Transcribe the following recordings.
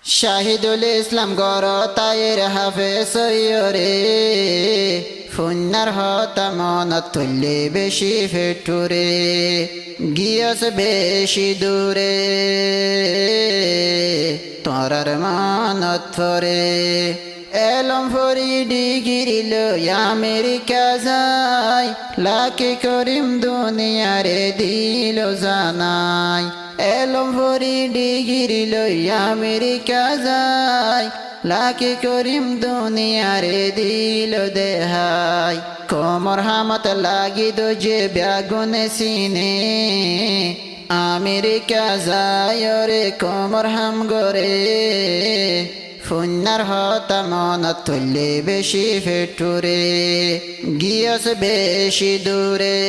শাহিদুল ইসলাম গড় তাইর হাফেজ সৈয়রে ফুন্নার হতা মনত তুললে বেশি ফেটুরে গিয়স বেশি দূরে তোরার মানত ফরে এলম ফরি ডিগিরি লইয়া আমেরিকা যায় লাকি করিম দুনিয়ারে দিল জানাই এলম ফরি ডিগিরি লইয়া আমেরিকা যায় লাকি করিম দুনিয়ারে দিল দেহাই কোমর হামত লাগি দো যে ব্যাগুনে সিনে আমেরিকা যায় রে কোমর হাম গরে ফুন্নার হতা মনত তুললে বেশি ফেটুরে গিয়স বেশি দূরে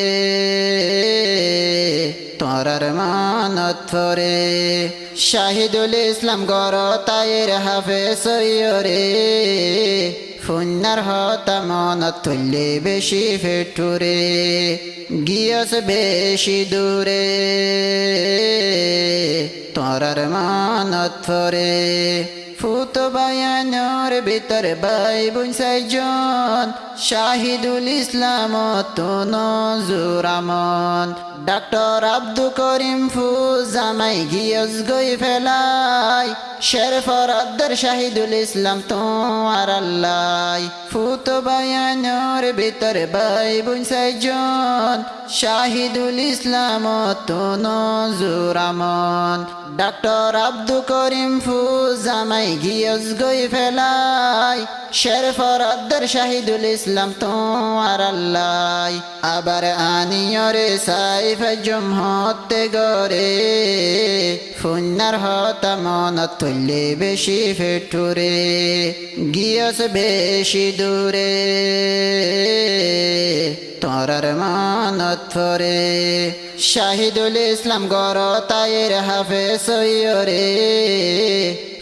তোরার মানত ফরে শাহিদুল ইসলাম গড় তাইর হাফেজ সৈয়রে ফুন্নার হতা মনত তুললে বেশি ফেটুরে গিয়স বেশি দূরে তোরার মানত ফরে ফুত বায়ানোর ভিতর ভাই বোন সাইজন শাহিদুল ইসলাম নজুরামন ডাক্তার আব্দুল করিম ফুজ জামাই গিয়স গই ফেলাই শেরফরাদ্দার শাহিদুল ইসলাম তোমার আল্লাহ ফুত বায়ানোর ভিতর ভাই বোন সাইজন শাহিদুল ইসলাম নজুরামন ডাক্তার আব্দুল করিম ফুজ জামাই গিয়স গই ফেলাই শেরফরাদ্দার শাহিদুল ইসলাম তোমার আল্লাহ আবার আনিয়রে সাইফ জমহতে গরে ফুন্নার হতা মনত তুললে বেশি ফেটুরে গিয়স বেশি দূরে তোরার মানত ফরে শাহিদুল ইসলাম গড় তাইর হাফেজ সৈয়রে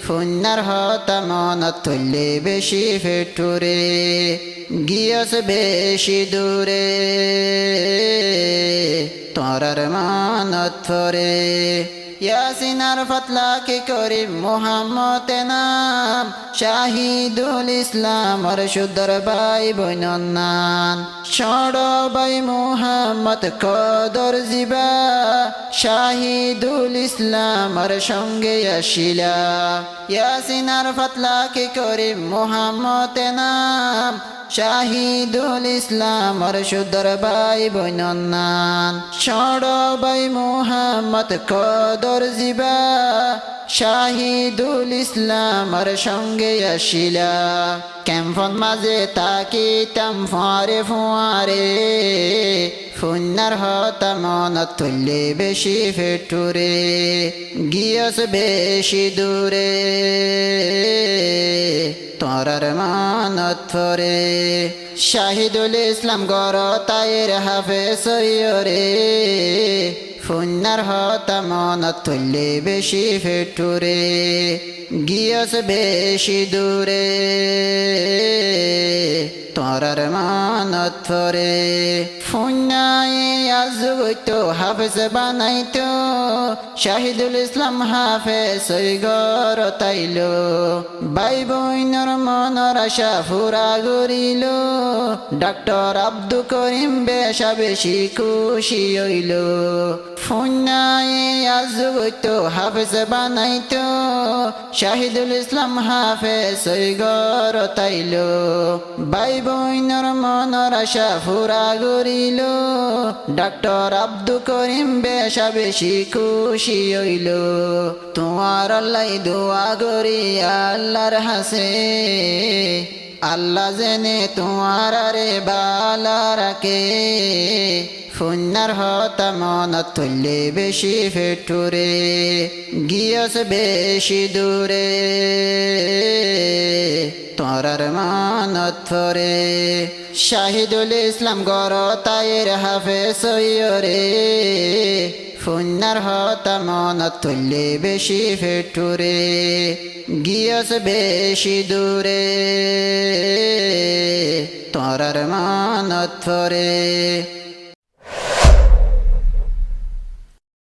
ফুন্নার হতা মনত তুললে বেশি ফেটুরে গিয়স বেশি দূরে তোরার মানত ফরে ইয়াসিনার ফতলাকে করিম মোহাম্মদ নাম শাহিদুল ইসলাম আর সুদর ভাই বৈনন্নান ষড় ভাই মোহাম্মদ কদর জিবা শাহিদুল ইসলাম আর সঙ্গে আসিলা ইয়াসিনার ফতলাকে করিম মোহাম্মদ নাম শাহিদুল ইসলাম আর সুদর ভাই বৈনন্নান ষড় ভাই মোহাম্মদ কদর জিবা শাহিদুল ইসলাম আর সঙ্গে আসিলা ক্যাম্পন মাঝে তাকিতাম ফুয়ারে ফুয়ারে ফুন্নার হতা মনত তুললে বেশি ফেটুরে গিয়স বেশি দূরে তোরার মানত ফরে শাহিদুল ইসলাম গড় তাইর হাফেজ সৈয়রে ফুন্নার হতা মনত তুললে বেশি ফেটুরে গিয়স বেশি দূরে তোরার মানত ফরে ফুন্নায় আজগতো হাফেজ বানাইতো শাহিদুল ইসলাম হাফেজ সই গড় তাইল ভাই বইনর মনর আশা ফুরা গরিল ডাক্তার আব্দুল করিম বেশা বেশি খুশি হইল ফুন্নায় আজগতো হাফেজ বানাইতো শাহিদুল ইসলাম হাফেজ সই গড় তাইল ভাই বইনর মনর আশা ফুরা গরিল ডাক্তার আব্দুল করিম বেশা বেশি খুশি হইল তোমার আল্লাহ দোয়া করি আল্লাহর হাসে আল্লাহ জেনে তোমার রে বালা রাখে ফুন্নার হতা মনত তুললে বেশি ফেটুরে গিয়স বেশি দূরে তোরার মানত ফরে শাহিদুল ইসলাম গড় তাইর হাফেজ সৈয়রে ফুন্নার হতা মনত তুললে বেশি ফেটুরে গিয়স বেশি দূরে তোরার মানত ফরে